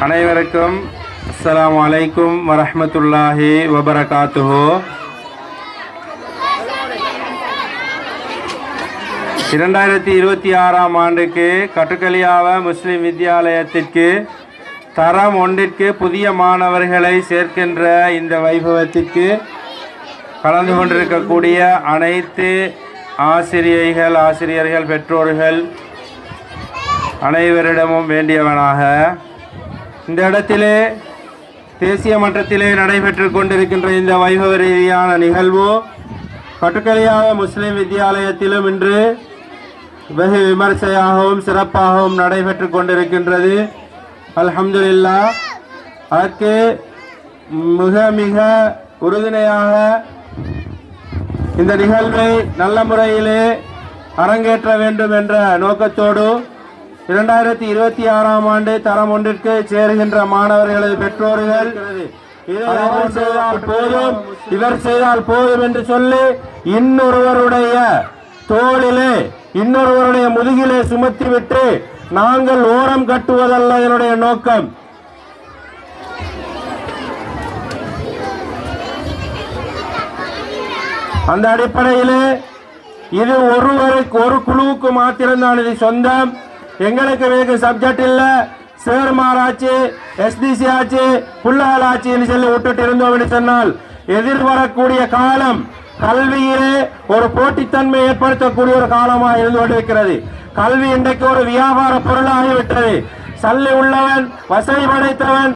அனைவருக்கும் அஸ்ஸலாமு அலைக்கும் வரஹ்மத்துல்லாஹி வபரகாத்துஹு. 2026ஆம் ஆண்டுக்கு கட்டுக்கலியாவ முஸ்லிம் வித்யாலயத்திற்கு தரம் ஒன்றிற்கு புதிய மாணவர்களை சேர்க்கின்ற இந்த வைபவத்திற்கு கலந்து கொண்டிருக்கக்கூடிய அனைத்து ஆசிரியர்கள், பெற்றோர்கள் அனைவரிடமும் வேண்டியவனாக, இந்த இடத்திலே தேசிய மட்டத்திலே நடைபெற்று கொண்டிருக்கின்ற இந்த வைபவ ரீதியான நிகழ்வு கட்டுக்கலியாவ முஸ்லிம் வித்யாலயத்திலும் இன்று வெகு விமர்சையாகவும் சிறப்பாகவும் நடைபெற்று கொண்டிருக்கின்றது. அல்ஹம்துலில்லாஹ். அதற்கு மிக உறுதுணையாக இந்த நிகழ்வை நல்ல முறையிலே அரங்கேற்ற வேண்டும் என்ற நோக்கத்தோடு 2026ஆம் ஆண்டு தரம் ஒன்றிற்கு சேருகின்ற மாணவர்களது பெற்றோர்கள் இவர் செய்தால் போதும் என்று சொல்லி இன்னொருவருடைய தோளிலே, இன்னொருவருடைய முதுகிலே சுமத்திவிட்டு நாங்கள் ஓரம் கட்டுவதல்ல என்னுடைய நோக்கம். அந்த அடிப்படையிலே இது ஒரு குழுவுக்கு மாத்திரம்தான் இது சொந்தம். எங்களுக்கு வேறு சப்ஜெக்ட் இல்ல, சேர்மார் ஆச்சு, எஸ்டிசி ஆச்சு, புள்ளகள் ஆட்சின்னு சொல்லி விட்டுட்டு இருந்தோம் என்று சொன்னால் எதிர்வரக்கூடிய காலம் கல்வியிலே ஒரு போட்டித்தன்மை ஏற்படுத்தக்கூடிய ஒரு காலமாக இருந்து கொண்டிருக்கிறது. கல்வி இன்றைக்கு ஒரு வியாபார பொருளாகிவிட்டது. சல்லி உள்ளவன், வசதி படைத்தவன்